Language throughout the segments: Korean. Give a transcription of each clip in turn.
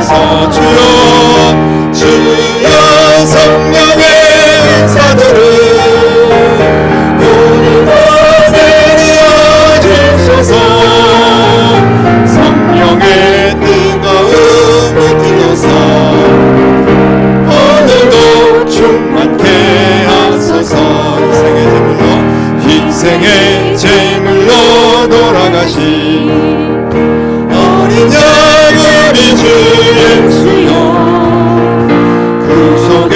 주시옵소서. 주여 주여 성령의 은사들을 오늘도 내려 주소서. 성령의 뜨거움을 기도서 오늘도 충만케 하소서. 인생의 제물로 돌아가신 어린 양 우리 주 예수여, 구속의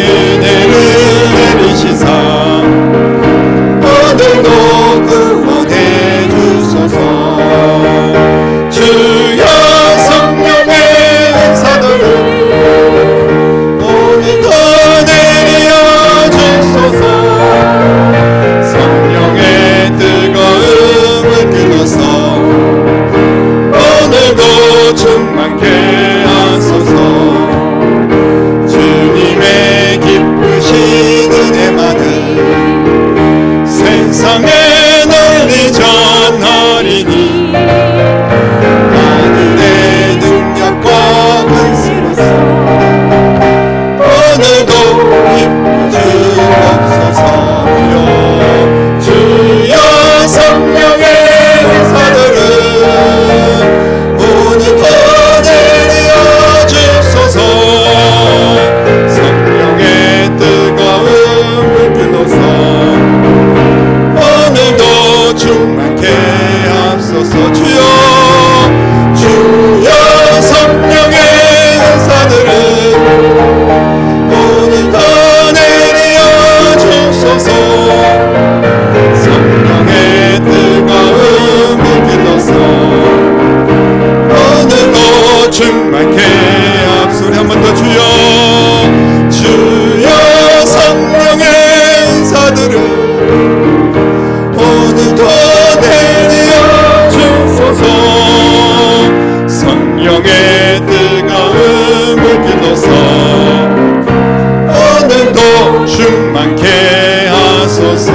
은혜를 내리시사 오늘도 구원해 주소서. 주여 성령의 은사들을 오늘도 내려 주소서. 뜨거움을 끊어서 오늘도 충만케 하소서. 주님의 기쁘신 은혜만을 세상에 널리 전하리니 하늘의 능력과 은혜로서 오늘도 기쁘 주옵소서. 성령의 은사들을 오늘도 내려 주소서. 성령의 뜨거움을 끊어서 오늘도 충만케 하소서. 주여 주여 성령의 은사들을 오늘도 내려 주소서. 뜨거움을 길러서 오늘도 충만케 앞소리 한 번 더. 주여 주여 성령의 은사들을 오늘도 내려 주소서. 성령의 뜨거움을 길러서 오늘도 충만케 하소서.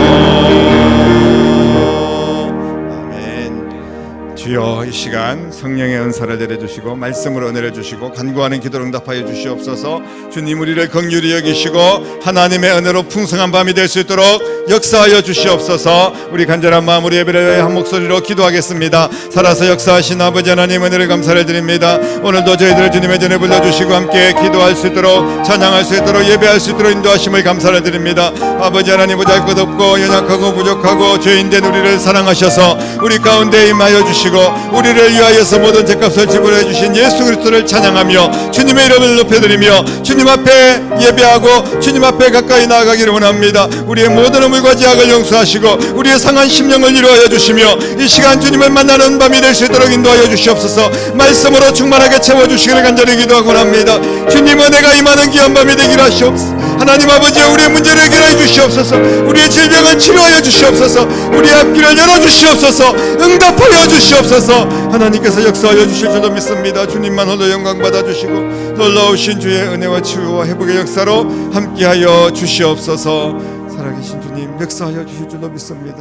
주여 이 시간 성령의 은사를 내려주시고 말씀으로 은혜를 주시고 간구하는 기도를 응답하여 주시옵소서. 주님 우리를 긍휼히 여기시고 하나님의 은혜로 풍성한 밤이 될 수 있도록 역사하여 주시옵소서. 우리 간절한 마음 우리 예배를 한 목소리로 기도하겠습니다. 살아서 역사하신 아버지 하나님 은혜를 감사를 드립니다. 오늘도 저희들을 주님의 전에 불러주시고 함께 기도할 수 있도록 찬양할 수 있도록 예배할 수 있도록 인도하심을 감사를 드립니다. 아버지 하나님 보잘것없고 연약하고 부족하고 죄인된 우리를 사랑하셔서 우리 가운데 임하여 주시고 우리를 위하여서 모든 죄값을 지불해 주신 예수 그리스도를 찬양하며 주님의 이름을 높여드리며 주님 앞에 예배하고 주님 앞에 가까이 나아가기를 원합니다. 우리의 모든 허물과 죄악을 용서하시고 우리의 상한 심령을 이루어여 주시며 이 시간 주님을 만나는 밤이 될 수 있도록 인도하여 주시옵소서. 말씀으로 충만하게 채워주시기를 간절히 기도하고 합니다. 주님 은혜가 임하는 귀한 밤이 되기를 하시옵소서. 하나님 아버지 우리의 문제를 해결해 주시옵소서. 우리의 질병을 치료하여 주시옵소서. 우리의 앞길을 열어주시옵소서. 응답하여 주시옵소서. 하나님께서 역사하여 주실 줄도 믿습니다. 주님만 홀로 영광 받아주시고 놀라우신 주의 은혜와 치유와 회복의 역사로 함께하여 주시옵소서. 살아계신 주님 역사하여 주실 줄도 믿습니다.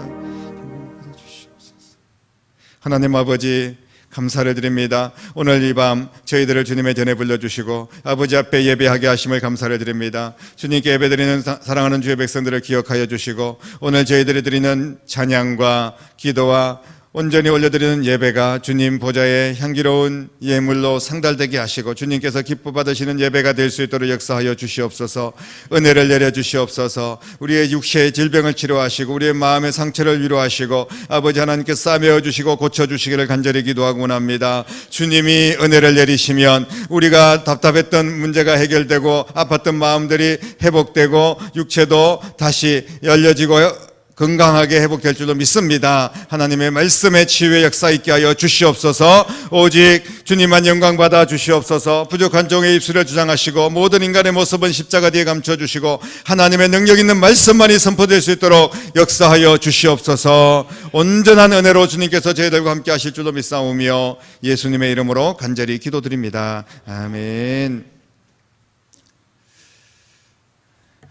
하나님 아버지 감사를 드립니다. 오늘 이 밤 저희들을 주님의 전에 불러주시고 아버지 앞에 예배하게 하심을 감사를 드립니다. 주님께 예배드리는 사랑하는 주의 백성들을 기억하여 주시고 오늘 저희들이 드리는 찬양과 기도와 온전히 올려드리는 예배가 주님 보좌의 향기로운 예물로 상달되게 하시고 주님께서 기뻐 받으시는 예배가 될 수 있도록 역사하여 주시옵소서. 은혜를 내려 주시옵소서. 우리의 육체의 질병을 치료하시고 우리의 마음의 상처를 위로하시고 아버지 하나님께서 싸매어 주시고 고쳐주시기를 간절히 기도하고 원합니다. 주님이 은혜를 내리시면 우리가 답답했던 문제가 해결되고 아팠던 마음들이 회복되고 육체도 다시 열려지고 건강하게 회복될 줄로 믿습니다. 하나님의 말씀의 치유의 역사 있게 하여 주시옵소서. 오직 주님만 영광 받아 주시옵소서. 부족한 종의 입술을 주장하시고 모든 인간의 모습은 십자가 뒤에 감춰주시고 하나님의 능력 있는 말씀만이 선포될 수 있도록 역사하여 주시옵소서. 온전한 은혜로 주님께서 저희들과 함께 하실 줄로 믿사오며 예수님의 이름으로 간절히 기도드립니다. 아멘.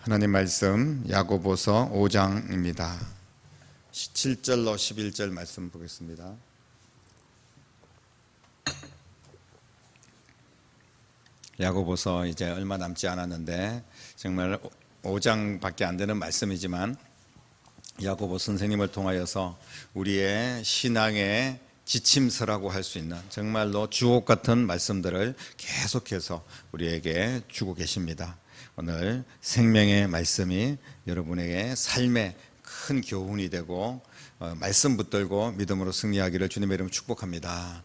하나님 말씀 야고보서 5장입니다. 7절로 11절 말씀 보겠습니다. 야고보서 이제 얼마 남지 않았는데 정말 5장밖에 안 되는 말씀이지만 야고보 선생님을 통하여서 우리의 신앙의 지침서라고 할 수 있는 정말로 주옥 같은 말씀들을 계속해서 우리에게 주고 계십니다. 오늘 생명의 말씀이 여러분에게 삶의 큰 교훈이 되고 말씀 붙들고 믿음으로 승리하기를 주님의 이름으로 축복합니다.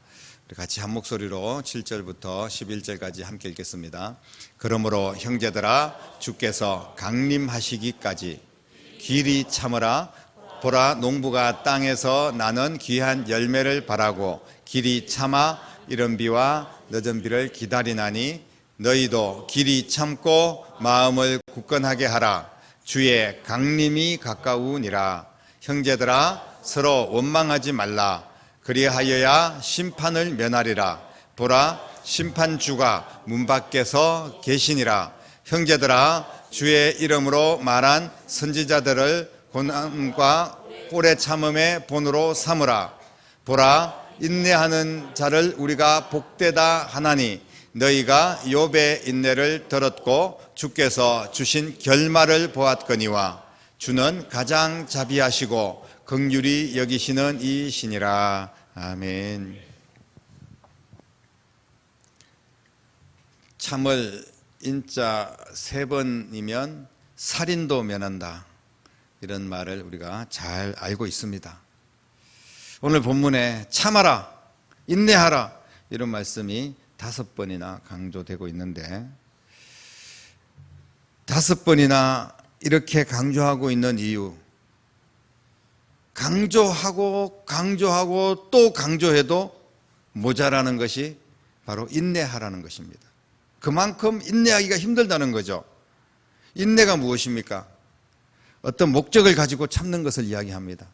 우리 같이 한 목소리로 7절부터 11절까지 함께 읽겠습니다. 그러므로 형제들아 주께서 강림하시기까지 길이 참으라. 보라 농부가 땅에서 나는 귀한 열매를 바라고 길이 참아 이른 비와 늦은 비를 기다리나니 너희도 길이 참고 마음을 굳건하게 하라. 주의 강림이 가까우니라. 형제들아 서로 원망하지 말라. 그리하여야 심판을 면하리라. 보라 심판주가 문 밖에서 계시니라. 형제들아 주의 이름으로 말한 선지자들을 고난과 오래 참음의 본으로 삼으라. 보라 인내하는 자를 우리가 복되다 하나니 너희가 욥의 인내를 들었고 주께서 주신 결말을 보았거니와 주는 가장 자비하시고 긍휼히 여기시는 이시니라. 아멘. 참을 인자 3번이면 살인도 면한다, 이런 말을 우리가 잘 알고 있습니다. 오늘 본문에 참아라, 인내하라 이런 말씀이 5번이나 강조되고 있는데 5번이나 이렇게 강조하고 있는 이유, 강조하고 또 강조해도 모자라는 것이 바로 인내하라는 것입니다. 그만큼 인내하기가 힘들다는 거죠. 인내가 무엇입니까? 어떤 목적을 가지고 참는 것을 이야기합니다.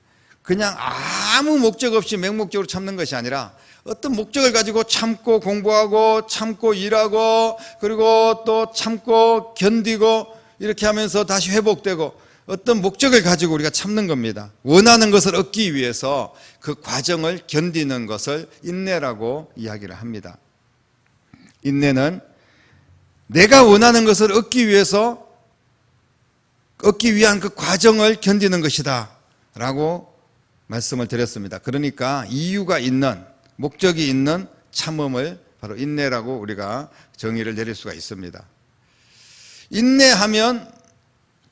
그냥 아무 목적 없이 맹목적으로 참는 것이 아니라 어떤 목적을 가지고 참고 공부하고 참고 일하고 그리고 또 참고 견디고 이렇게 하면서 다시 회복되고 어떤 목적을 가지고 우리가 참는 겁니다. 원하는 것을 얻기 위해서 그 과정을 견디는 것을 인내라고 이야기를 합니다. 인내는 내가 원하는 것을 얻기 위한 그 과정을 견디는 것이다 라고 말씀을 드렸습니다. 그러니까 이유가 있는, 목적이 있는 참음을 바로 인내라고 우리가 정의를 내릴 수가 있습니다. 인내하면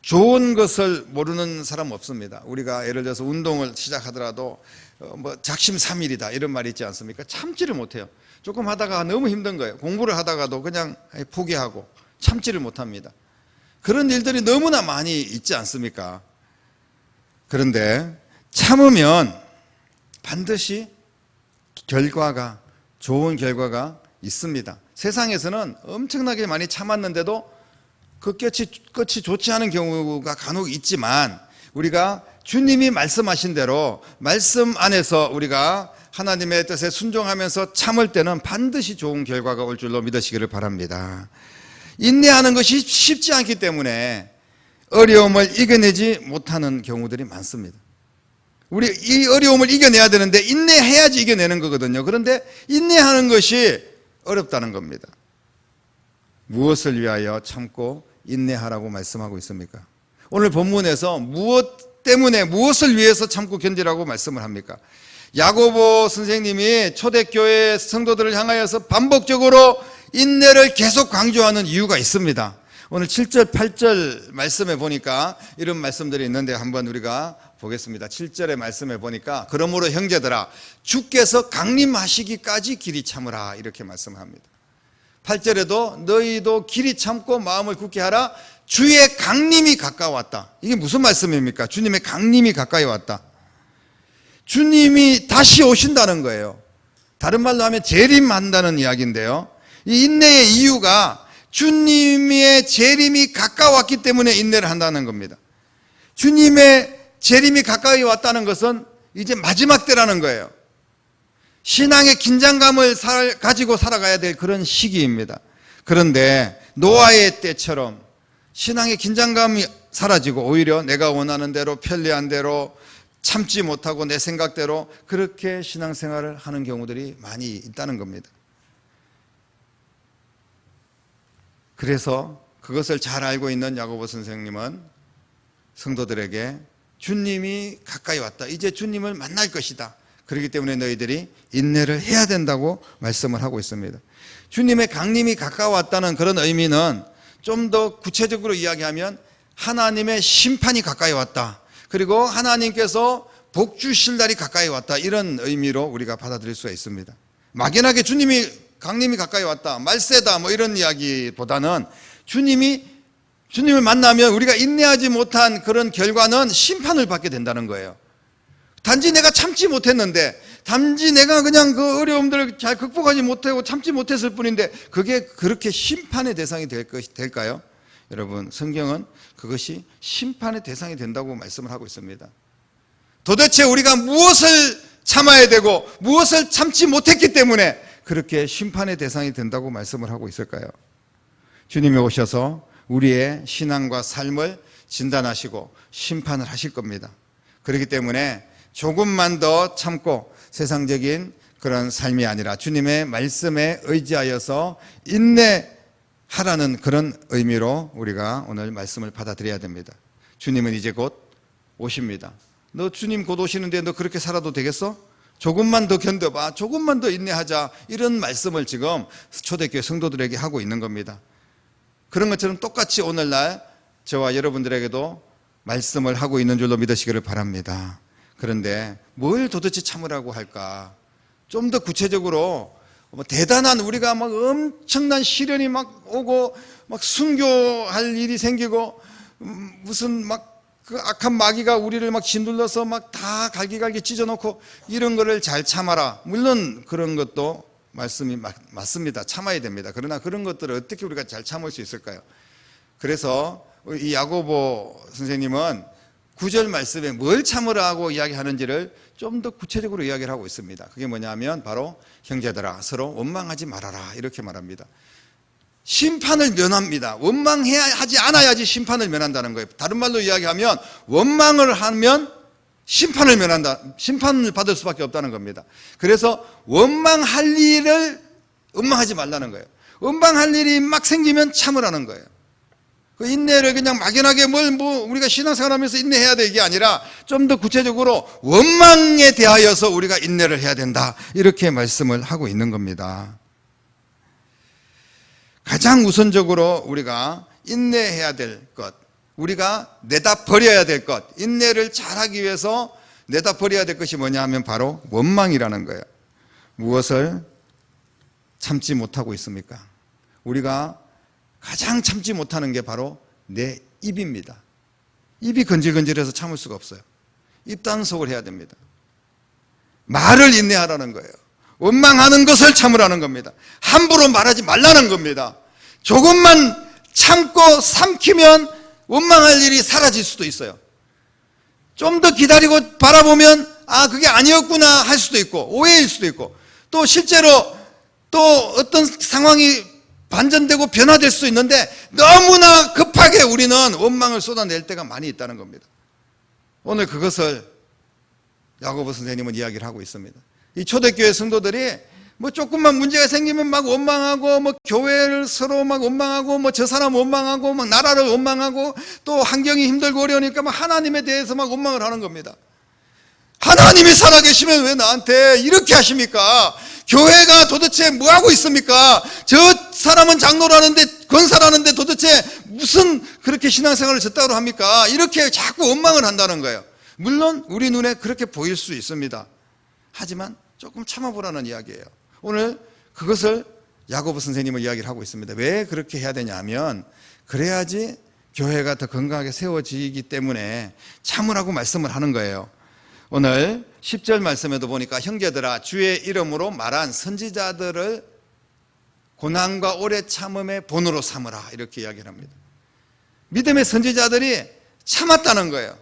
좋은 것을 모르는 사람 없습니다. 우리가 예를 들어서 운동을 시작하더라도 작심삼일이다 이런 말이 있지 않습니까? 참지를 못해요. 조금 하다가 너무 힘든 거예요. 공부를 하다가도 그냥 포기하고 참지를 못합니다. 그런 일들이 너무나 많이 있지 않습니까? 그런데 참으면 반드시 좋은 결과가 있습니다. 세상에서는 엄청나게 많이 참았는데도 그 끝이 좋지 않은 경우가 간혹 있지만 우리가 주님이 말씀하신 대로 말씀 안에서 우리가 하나님의 뜻에 순종하면서 참을 때는 반드시 좋은 결과가 올 줄로 믿으시기를 바랍니다. 인내하는 것이 쉽지 않기 때문에 어려움을 이겨내지 못하는 경우들이 많습니다. 우리 이 어려움을 이겨내야 되는데 인내해야지 이겨내는 거거든요. 그런데 인내하는 것이 어렵다는 겁니다. 무엇을 위하여 참고 인내하라고 말씀하고 있습니까? 오늘 본문에서 무엇을 위해서 참고 견디라고 말씀을 합니까? 야고보 선생님이 초대교회 성도들을 향하여서 반복적으로 인내를 계속 강조하는 이유가 있습니다. 오늘 7절, 8절 말씀에 보니까 이런 말씀들이 있는데 한번 우리가 보겠습니다. 7절의 말씀에 보니까 그러므로 형제들아 주께서 강림하시기까지 길이 참으라 이렇게 말씀합니다. 8절에도 너희도 길이 참고 마음을 굳게 하라. 주의 강림이 가까웠다. 이게 무슨 말씀입니까? 주님의 강림이 가까이 왔다. 주님이 다시 오신다는 거예요. 다른 말로 하면 재림한다는 이야기인데요. 이 인내의 이유가 주님의 재림이 가까웠기 때문에 인내를 한다는 겁니다. 주님의 재림이 가까이 왔다는 것은 이제 마지막 때라는 거예요. 신앙의 긴장감을 가지고 살아가야 될 그런 시기입니다. 그런데 노아의 때처럼 신앙의 긴장감이 사라지고 오히려 내가 원하는 대로 편리한 대로 참지 못하고 내 생각대로 그렇게 신앙생활을 하는 경우들이 많이 있다는 겁니다. 그래서 그것을 잘 알고 있는 야고보 선생님은 성도들에게 주님이 가까이 왔다. 이제 주님을 만날 것이다. 그렇기 때문에 너희들이 인내를 해야 된다고 말씀을 하고 있습니다. 주님의 강림이 가까웠다는 그런 의미는 좀 더 구체적으로 이야기하면 하나님의 심판이 가까이 왔다. 그리고 하나님께서 복 주실 날이 가까이 왔다. 이런 의미로 우리가 받아들일 수가 있습니다. 막연하게 주님이 강림이 가까이 왔다, 말세다 뭐 이런 이야기보다는 주님을 만나면 우리가 인내하지 못한 그런 결과는 심판을 받게 된다는 거예요. 단지 내가 참지 못했는데, 단지 내가 그냥 그 어려움들을 잘 극복하지 못하고 참지 못했을 뿐인데 그게 그렇게 심판의 대상이 될까요? 여러분, 성경은 그것이 심판의 대상이 된다고 말씀을 하고 있습니다. 도대체 우리가 무엇을 참아야 되고 무엇을 참지 못했기 때문에 그렇게 심판의 대상이 된다고 말씀을 하고 있을까요? 주님이 오셔서 우리의 신앙과 삶을 진단하시고 심판을 하실 겁니다. 그렇기 때문에 조금만 더 참고 세상적인 그런 삶이 아니라 주님의 말씀에 의지하여서 인내하라는 그런 의미로 우리가 오늘 말씀을 받아들여야 됩니다. 주님은 이제 곧 오십니다. 너 주님 곧 오시는데 너 그렇게 살아도 되겠어? 조금만 더 견뎌봐, 조금만 더 인내하자, 이런 말씀을 지금 초대교회 성도들에게 하고 있는 겁니다. 그런 것처럼 똑같이 오늘날 저와 여러분들에게도 말씀을 하고 있는 줄로 믿으시기를 바랍니다. 그런데 뭘 도대체 참으라고 할까? 좀 더 구체적으로 대단한, 우리가 막 엄청난 시련이 막 오고 막 순교할 일이 생기고 무슨 막 그 악한 마귀가 우리를 막 짓눌러서 막 다 갈기갈기 찢어놓고 이런 거를 잘 참아라. 물론 그런 것도 말씀이 맞습니다. 참아야 됩니다. 그러나 그런 것들을 어떻게 우리가 잘 참을 수 있을까요? 그래서 이 야고보 선생님은 9절 말씀에 뭘 참으라고 이야기하는지를 좀 더 구체적으로 이야기를 하고 있습니다. 그게 뭐냐면 바로 형제들아 서로 원망하지 말아라, 이렇게 말합니다. 심판을 면합니다. 원망하지 않아야지 심판을 면한다는 거예요. 다른 말로 이야기하면 원망을 하면 심판을 면한다, 심판을 받을 수밖에 없다는 겁니다. 그래서 원망할 일을 원망하지 말라는 거예요. 원망할 일이 막 생기면 참으라는 거예요. 그 인내를 그냥 막연하게 우리가 신앙생활하면서 인내해야 될 게 아니라 좀 더 구체적으로 원망에 대하여서 우리가 인내를 해야 된다, 이렇게 말씀을 하고 있는 겁니다. 가장 우선적으로 우리가 인내해야 될 것, 우리가 내다 버려야 될 것, 인내를 잘하기 위해서 내다 버려야 될 것이 뭐냐 하면 바로 원망이라는 거예요. 무엇을 참지 못하고 있습니까? 우리가 가장 참지 못하는 게 바로 내 입입니다. 입이 건질건질해서 참을 수가 없어요. 입단속을 해야 됩니다. 말을 인내하라는 거예요. 원망하는 것을 참으라는 겁니다. 함부로 말하지 말라는 겁니다. 조금만 참고 삼키면 원망할 일이 사라질 수도 있어요. 좀 더 기다리고 바라보면 그게 아니었구나 할 수도 있고, 오해일 수도 있고, 또 실제로 또 어떤 상황이 반전되고 변화될 수 있는데 너무나 급하게 우리는 원망을 쏟아낼 때가 많이 있다는 겁니다. 오늘 그것을 야고보 선생님은 이야기를 하고 있습니다. 이 초대교회 성도들이 뭐 조금만 문제가 생기면 막 원망하고, 뭐 교회를 서로 막 원망하고, 뭐 저 사람 원망하고, 막 나라를 원망하고, 또 환경이 힘들고 어려우니까 막 하나님에 대해서 막 원망을 하는 겁니다. 하나님이 살아계시면 왜 나한테 이렇게 하십니까? 교회가 도대체 뭐 하고 있습니까? 저 사람은 장로라는데, 권사라는데 도대체 무슨 그렇게 신앙생활을 저따로 합니까? 이렇게 자꾸 원망을 한다는 거예요. 물론 우리 눈에 그렇게 보일 수 있습니다. 하지만 조금 참아보라는 이야기예요. 오늘 그것을 야고보 선생님은 이야기를 하고 있습니다. 왜 그렇게 해야 되냐면, 그래야지 교회가 더 건강하게 세워지기 때문에 참으라고 말씀을 하는 거예요. 오늘 10절 말씀에도 보니까 형제들아 주의 이름으로 말한 선지자들을 고난과 오래 참음의 본으로 삼으라, 이렇게 이야기를 합니다. 믿음의 선지자들이 참았다는 거예요.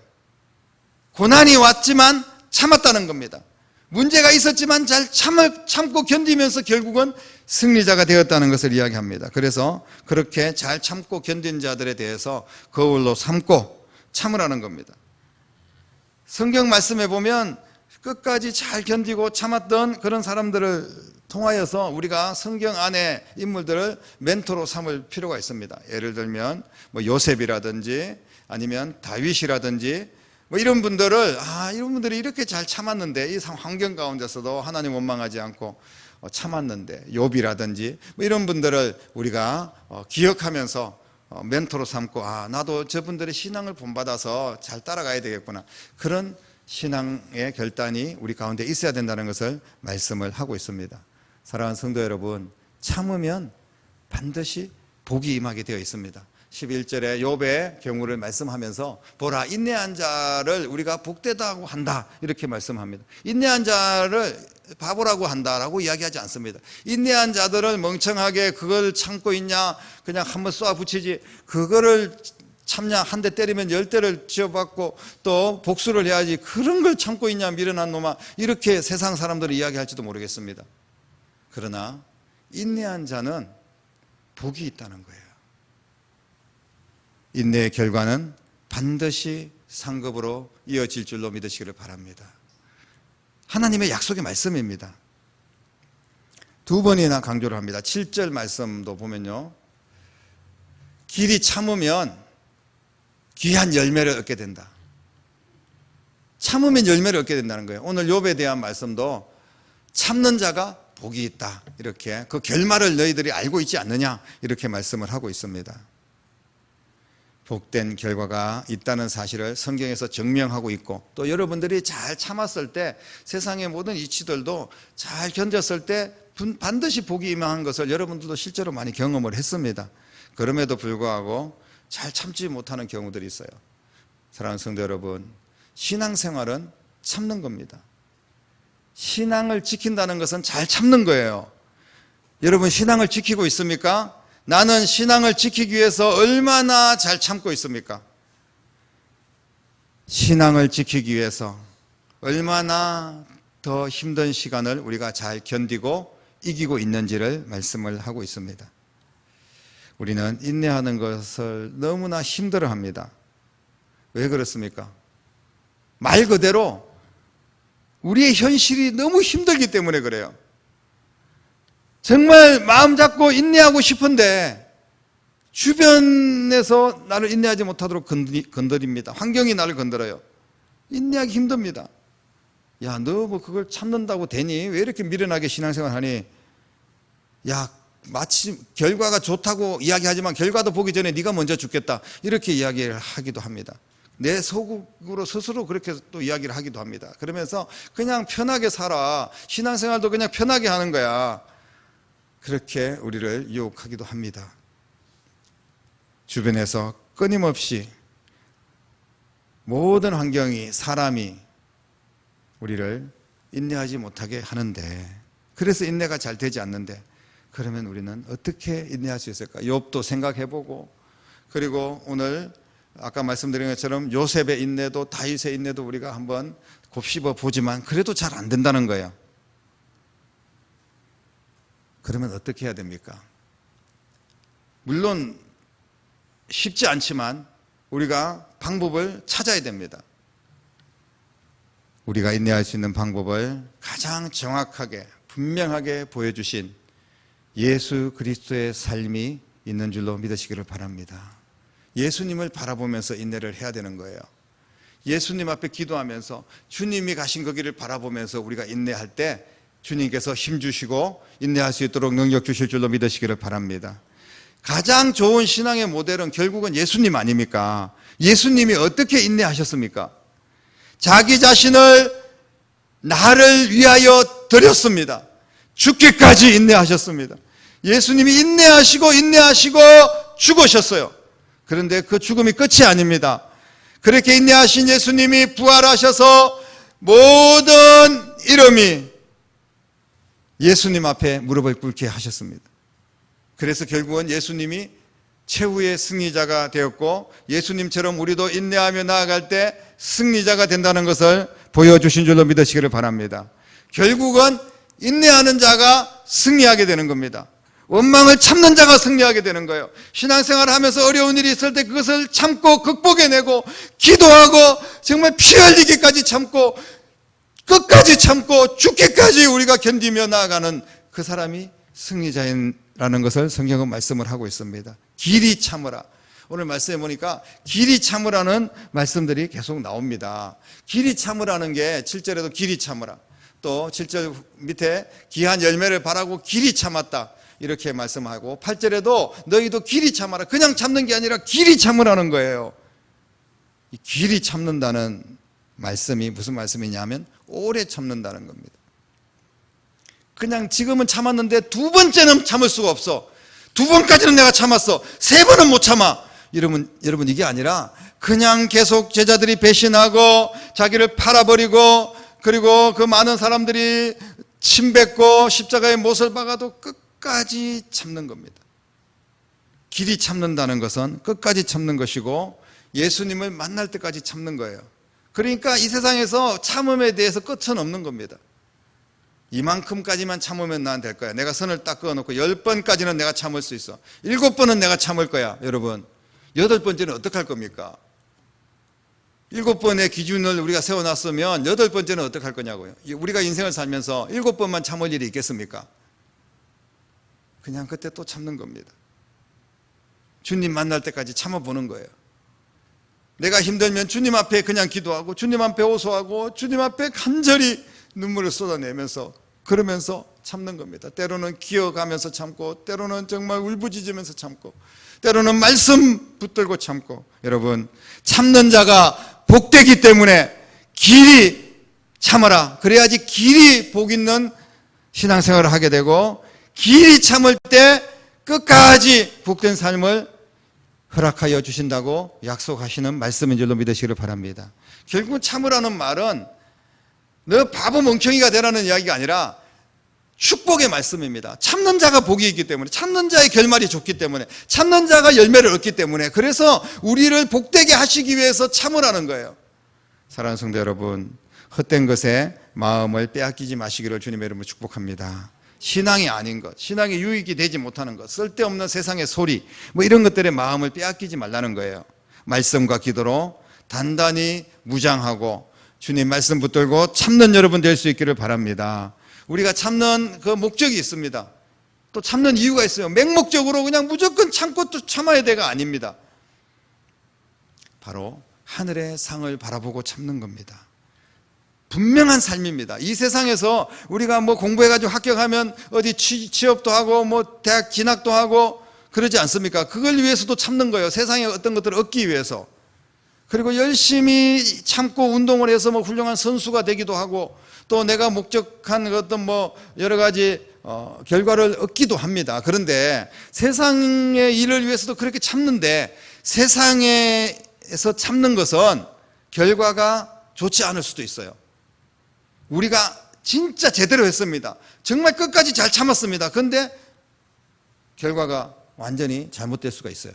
고난이 왔지만 참았다는 겁니다. 문제가 있었지만 잘 참고 견디면서 결국은 승리자가 되었다는 것을 이야기합니다. 그래서 그렇게 잘 참고 견딘 자들에 대해서 거울로 삼고 참으라는 겁니다. 성경 말씀에 보면 끝까지 잘 견디고 참았던 그런 사람들을 통하여서 우리가 성경 안에 인물들을 멘토로 삼을 필요가 있습니다. 예를 들면 요셉이라든지 아니면 다윗이라든지 이런 분들을 이런 분들이 이렇게 잘 참았는데 이 환경 가운데서도 하나님 원망하지 않고 참았는데, 욥이라든지 이런 분들을 우리가 기억하면서 멘토로 삼고 나도 저분들의 신앙을 본받아서 잘 따라가야 되겠구나, 그런 신앙의 결단이 우리 가운데 있어야 된다는 것을 말씀을 하고 있습니다. 사랑하는 성도 여러분, 참으면 반드시 복이 임하게 되어 있습니다. 11절에 욥의 경우를 말씀하면서 보라, 인내한 자를 우리가 복되다고 한다, 이렇게 말씀합니다. 인내한 자를 바보라고 한다라고 이야기하지 않습니다. 인내한 자들을 멍청하게 그걸 참고 있냐, 그냥 한번 쏴 붙이지, 그거를 참냐, 한 대 때리면 10대를 지어받고 또 복수를 해야지, 그런 걸 참고 있냐 미련한 놈아, 이렇게 세상 사람들이 이야기할지도 모르겠습니다. 그러나 인내한 자는 복이 있다는 거예요. 인내의 결과는 반드시 상급으로 이어질 줄로 믿으시기를 바랍니다. 하나님의 약속의 말씀입니다. 두 번이나 강조를 합니다. 7절 말씀도 보면요, 길이 참으면 귀한 열매를 얻게 된다. 참으면 열매를 얻게 된다는 거예요. 오늘 욥에 대한 말씀도 참는 자가 복이 있다, 이렇게 그 결말을 너희들이 알고 있지 않느냐, 이렇게 말씀을 하고 있습니다. 복된 결과가 있다는 사실을 성경에서 증명하고 있고, 또 여러분들이 잘 참았을 때 세상의 모든 이치들도 잘 견뎠을 때 반드시 복이 임한 것을 여러분들도 실제로 많이 경험을 했습니다. 그럼에도 불구하고 잘 참지 못하는 경우들이 있어요. 사랑하는 성도 여러분, 신앙생활은 참는 겁니다. 신앙을 지킨다는 것은 잘 참는 거예요. 여러분, 신앙을 지키고 있습니까? 나는 신앙을 지키기 위해서 얼마나 잘 참고 있습니까? 신앙을 지키기 위해서 얼마나 더 힘든 시간을 우리가 잘 견디고 이기고 있는지를 말씀을 하고 있습니다. 우리는 인내하는 것을 너무나 힘들어합니다. 왜 그렇습니까? 말 그대로 우리의 현실이 너무 힘들기 때문에 그래요. 정말 마음 잡고 인내하고 싶은데 주변에서 나를 인내하지 못하도록 건드립니다. 환경이 나를 건드려요. 인내하기 힘듭니다. 야, 너 뭐 그걸 참는다고 되니? 왜 이렇게 미련하게 신앙생활 하니? 야, 마치 결과가 좋다고 이야기하지만 결과도 보기 전에 네가 먼저 죽겠다, 이렇게 이야기를 하기도 합니다. 내 속으로 스스로 그렇게 또 이야기를 하기도 합니다. 그러면서 그냥 편하게 살아, 신앙생활도 그냥 편하게 하는 거야, 그렇게 우리를 유혹하기도 합니다. 주변에서 끊임없이 모든 환경이, 사람이 우리를 인내하지 못하게 하는데, 그래서 인내가 잘 되지 않는데, 그러면 우리는 어떻게 인내할 수 있을까? 욥도 생각해보고, 그리고 오늘 아까 말씀드린 것처럼 요셉의 인내도 다윗의 인내도 우리가 한번 곱씹어 보지만 그래도 잘 안 된다는 거예요. 그러면 어떻게 해야 됩니까? 물론 쉽지 않지만 우리가 방법을 찾아야 됩니다. 우리가 인내할 수 있는 방법을 가장 정확하게 분명하게 보여주신 예수 그리스도의 삶이 있는 줄로 믿으시기를 바랍니다. 예수님을 바라보면서 인내를 해야 되는 거예요. 예수님 앞에 기도하면서 주님이 가신 그 길을 바라보면서 우리가 인내할 때 주님께서 힘 주시고 인내할 수 있도록 능력 주실 줄로 믿으시기를 바랍니다. 가장 좋은 신앙의 모델은 결국은 예수님 아닙니까? 예수님이 어떻게 인내하셨습니까? 자기 자신을 나를 위하여 드렸습니다. 죽기까지 인내하셨습니다. 예수님이 인내하시고 죽으셨어요. 그런데 그 죽음이 끝이 아닙니다. 그렇게 인내하신 예수님이 부활하셔서 모든 이름이 예수님 앞에 무릎을 꿇게 하셨습니다. 그래서 결국은 예수님이 최후의 승리자가 되었고, 예수님처럼 우리도 인내하며 나아갈 때 승리자가 된다는 것을 보여주신 줄로 믿으시기를 바랍니다. 결국은 인내하는 자가 승리하게 되는 겁니다. 원망을 참는 자가 승리하게 되는 거예요. 신앙생활을 하면서 어려운 일이 있을 때 그것을 참고 극복해내고, 기도하고 정말 피 흘리기까지 참고 끝까지 참고 죽기까지 우리가 견디며 나아가는 그 사람이 승리자라는 것을 성경은 말씀을 하고 있습니다. 길이 참으라. 오늘 말씀해 보니까 길이 참으라는 말씀들이 계속 나옵니다. 길이 참으라는 게 7절에도 길이 참으라, 또 7절 밑에 귀한 열매를 바라고 길이 참았다 이렇게 말씀하고, 8절에도 너희도 길이 참아라. 그냥 참는 게 아니라 길이 참으라는 거예요. 이 길이 참는다는 말씀이 무슨 말씀이냐면 오래 참는다는 겁니다. 그냥 지금은 참았는데 두 번째는 참을 수가 없어. 두 번까지는 내가 참았어. 세 번은 못 참아. 여러분 이게 아니라 그냥 계속 제자들이 배신하고 자기를 팔아버리고, 그리고 그 많은 사람들이 침뱉고 십자가의 못을 박아도 끝까지 참는 겁니다. 길이 참는다는 것은 끝까지 참는 것이고 예수님을 만날 때까지 참는 거예요. 그러니까 이 세상에서 참음에 대해서 끝은 없는 겁니다. 이만큼까지만 참으면 난 될 거야. 내가 선을 딱 그어놓고 10번까지는 내가 참을 수 있어. 7번은 내가 참을 거야. 여러분, 8번째는 어떡할 겁니까? 7번의 기준을 우리가 세워놨으면 8번째는 어떡할 거냐고요. 우리가 인생을 살면서 7번만 참을 일이 있겠습니까? 그냥 그때 또 참는 겁니다. 주님 만날 때까지 참아보는 거예요. 내가 힘들면 주님 앞에 그냥 기도하고, 주님 앞에 호소하고, 주님 앞에 간절히 눈물을 쏟아내면서, 그러면서 참는 겁니다. 때로는 기어가면서 참고, 때로는 정말 울부짖으면서 참고, 때로는 말씀 붙들고 참고. 여러분, 참는 자가 복되기 때문에 길이 참아라. 그래야지 길이 복 있는 신앙생활을 하게 되고, 길이 참을 때 끝까지 복된 삶을 허락하여 주신다고 약속하시는 말씀인 줄로 믿으시기를 바랍니다. 결국 참으라는 말은 너 바보 멍청이가 되라는 이야기가 아니라 축복의 말씀입니다. 참는 자가 복이 있기 때문에, 참는 자의 결말이 좋기 때문에, 참는 자가 열매를 얻기 때문에, 그래서 우리를 복되게 하시기 위해서 참으라는 거예요. 사랑하는 성도 여러분, 헛된 것에 마음을 빼앗기지 마시기를 주님의 이름으로 축복합니다. 신앙이 아닌 것, 신앙이 유익이 되지 못하는 것, 쓸데없는 세상의 소리, 이런 것들에 마음을 빼앗기지 말라는 거예요. 말씀과 기도로 단단히 무장하고 주님 말씀 붙들고 참는 여러분 될 수 있기를 바랍니다. 우리가 참는 그 목적이 있습니다. 또 참는 이유가 있어요. 맹목적으로 그냥 무조건 참고 또 참아야 돼가 아닙니다. 바로 하늘의 상을 바라보고 참는 겁니다. 분명한 삶입니다. 이 세상에서 우리가 공부해가지고 합격하면 어디 취업도 하고 대학 진학도 하고 그러지 않습니까? 그걸 위해서도 참는 거예요. 세상에 어떤 것들을 얻기 위해서. 그리고 열심히 참고 운동을 해서 훌륭한 선수가 되기도 하고, 또 내가 목적한 어떤 여러 가지 결과를 얻기도 합니다. 그런데 세상의 일을 위해서도 그렇게 참는데, 세상에서 참는 것은 결과가 좋지 않을 수도 있어요. 우리가 진짜 제대로 했습니다. 정말 끝까지 잘 참았습니다. 그런데 결과가 완전히 잘못될 수가 있어요.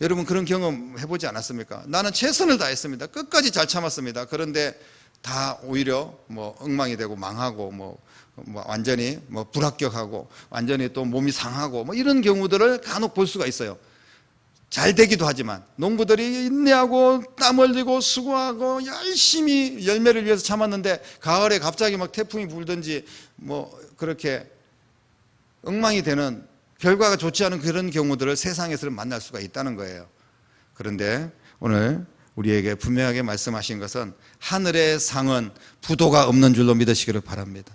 여러분 그런 경험 해보지 않았습니까? 나는 최선을 다했습니다. 끝까지 잘 참았습니다. 그런데 다 오히려 엉망이 되고 망하고 완전히 불합격하고 완전히 또 몸이 상하고 이런 경우들을 간혹 볼 수가 있어요. 잘 되기도 하지만 농부들이 인내하고 땀 흘리고 수고하고 열심히 열매를 위해서 참았는데 가을에 갑자기 태풍이 불든지 그렇게 엉망이 되는, 결과가 좋지 않은 그런 경우들을 세상에서 만날 수가 있다는 거예요. 그런데 오늘 우리에게 분명하게 말씀하신 것은 하늘의 상은 부도가 없는 줄로 믿으시기를 바랍니다.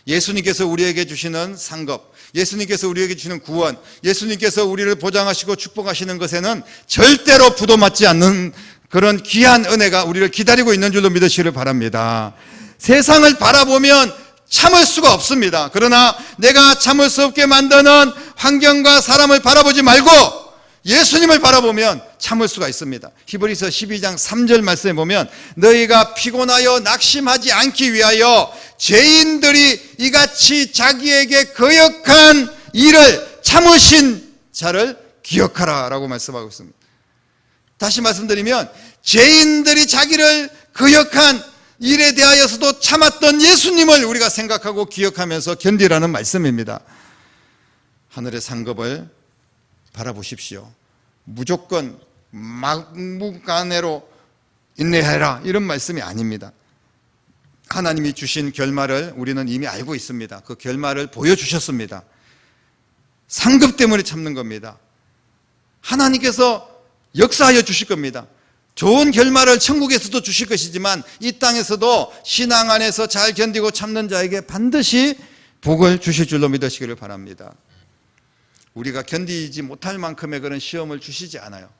예수님께서 우리에게 주시는 상급, 예수님께서 우리에게 주시는 구원, 예수님께서 우리를 보장하시고 축복하시는 것에는 절대로 부도 맞지 않는 그런 귀한 은혜가 우리를 기다리고 있는 줄로 믿으시기를 바랍니다. 세상을 바라보면 참을 수가 없습니다. 그러나 내가 참을 수 없게 만드는 환경과 사람을 바라보지 말고 예수님을 바라보면 참을 수가 있습니다. 히브리서 12장 3절 말씀에 보면 너희가 피곤하여 낙심하지 않기 위하여 죄인들이 이같이 자기에게 거역한 일을 참으신 자를 기억하라 라고 말씀하고 있습니다. 다시 말씀드리면 죄인들이 자기를 거역한 일에 대하여서도 참았던 예수님을 우리가 생각하고 기억하면서 견디라는 말씀입니다. 하늘의 상급을 바라보십시오. 무조건 막무가내로 인내해라 이런 말씀이 아닙니다. 하나님이 주신 결말을 우리는 이미 알고 있습니다. 그 결말을 보여주셨습니다. 상급 때문에 참는 겁니다. 하나님께서 역사하여 주실 겁니다. 좋은 결말을 천국에서도 주실 것이지만 이 땅에서도 신앙 안에서 잘 견디고 참는 자에게 반드시 복을 주실 줄로 믿으시기를 바랍니다. 우리가 견디지 못할 만큼의 그런 시험을 주시지 않아요.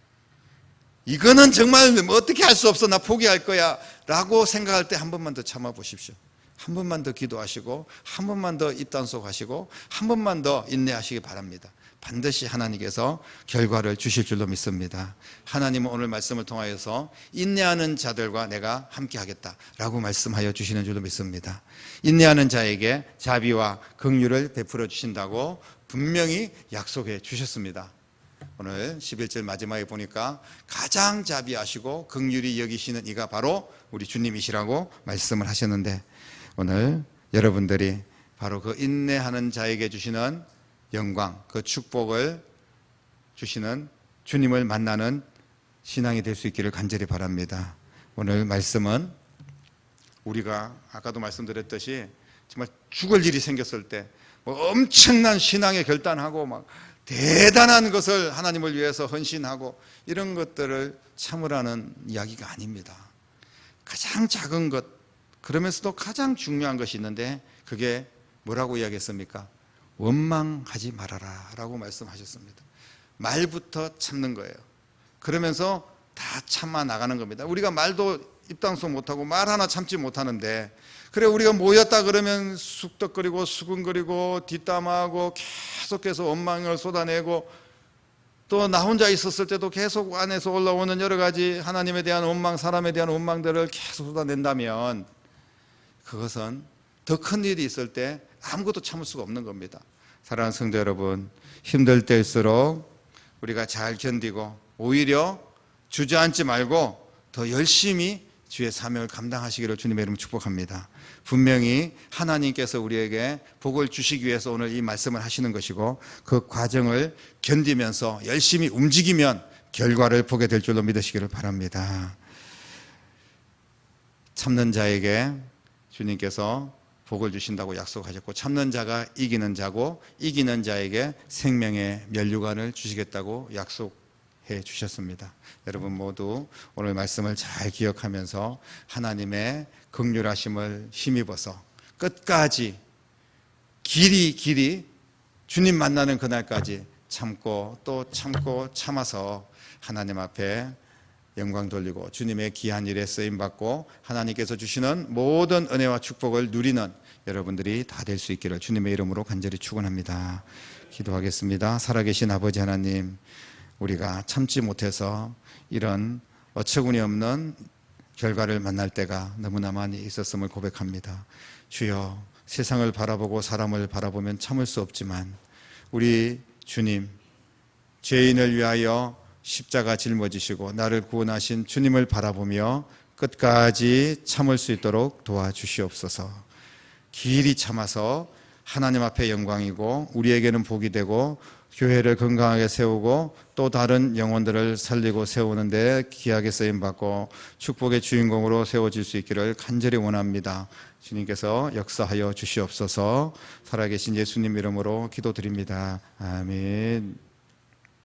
이거는 정말 어떻게 할 수 없어, 나 포기할 거야 라고 생각할 때 한 번만 더 참아보십시오. 한 번만 더 기도하시고 한 번만 더 입단속하시고 한 번만 더 인내하시기 바랍니다. 반드시 하나님께서 결과를 주실 줄로 믿습니다. 하나님은 오늘 말씀을 통하여서 인내하는 자들과 내가 함께 하겠다라고 말씀하여 주시는 줄로 믿습니다. 인내하는 자에게 자비와 긍휼을 베풀어 주신다고 분명히 약속해 주셨습니다. 오늘 11절 마지막에 보니까 가장 자비하시고 긍휼히 여기시는 이가 바로 우리 주님이시라고 말씀을 하셨는데, 오늘 여러분들이 바로 그 인내하는 자에게 주시는 영광, 그 축복을 주시는 주님을 만나는 신앙이 될 수 있기를 간절히 바랍니다. 오늘 말씀은 우리가 아까도 말씀드렸듯이 정말 죽을 일이 생겼을 때 엄청난 신앙의 결단하고 막 대단한 것을 하나님을 위해서 헌신하고 이런 것들을 참으라는 이야기가 아닙니다. 가장 작은 것, 그러면서도 가장 중요한 것이 있는데 그게 뭐라고 이야기했습니까? 원망하지 말아라 라고 말씀하셨습니다. 말부터 참는 거예요. 그러면서 다 참아 나가는 겁니다. 우리가 말도 입당속 못하고 말 하나 참지 못하는데, 그래 우리가 모였다 그러면 쑥덕거리고 수근거리고 뒷담화하고 계속해서 원망을 쏟아내고, 또 나 혼자 있었을 때도 계속 안에서 올라오는 여러 가지 하나님에 대한 원망, 사람에 대한 원망들을 계속 쏟아낸다면 그것은 더 큰 일이 있을 때 아무것도 참을 수가 없는 겁니다. 사랑하는 성도 여러분, 힘들 때일수록 우리가 잘 견디고 오히려 주저앉지 말고 더 열심히 주의 사명을 감당하시기를 주님의 이름으로 축복합니다. 분명히 하나님께서 우리에게 복을 주시기 위해서 오늘 이 말씀을 하시는 것이고, 그 과정을 견디면서 열심히 움직이면 결과를 보게 될 줄로 믿으시기를 바랍니다. 참는 자에게 주님께서 복을 주신다고 약속하셨고, 참는 자가 이기는 자고 이기는 자에게 생명의 면류관을 주시겠다고 약속해 주셨습니다. 여러분 모두 오늘 말씀을 잘 기억하면서 하나님의 긍휼하심을 힘입어서 끝까지 길이 주님 만나는 그날까지 참고 또 참고 참아서 하나님 앞에 영광 돌리고 주님의 귀한 일에 쓰임받고 하나님께서 주시는 모든 은혜와 축복을 누리는 여러분들이 다 될 수 있기를 주님의 이름으로 간절히 축원합니다. 기도하겠습니다. 살아계신 아버지 하나님, 우리가 참지 못해서 이런 어처구니 없는 결과를 만날 때가 너무나 많이 있었음을 고백합니다. 주여, 세상을 바라보고 사람을 바라보면 참을 수 없지만 우리 주님, 죄인을 위하여 십자가 짊어지시고 나를 구원하신 주님을 바라보며 끝까지 참을 수 있도록 도와주시옵소서. 길이 참아서 하나님 앞에 영광이고 우리에게는 복이 되고 교회를 건강하게 세우고 또 다른 영혼들을 살리고 세우는 데 귀하게 쓰임받고 축복의 주인공으로 세워질 수 있기를 간절히 원합니다. 주님께서 역사하여 주시옵소서. 살아계신 예수님 이름으로 기도드립니다. 아멘.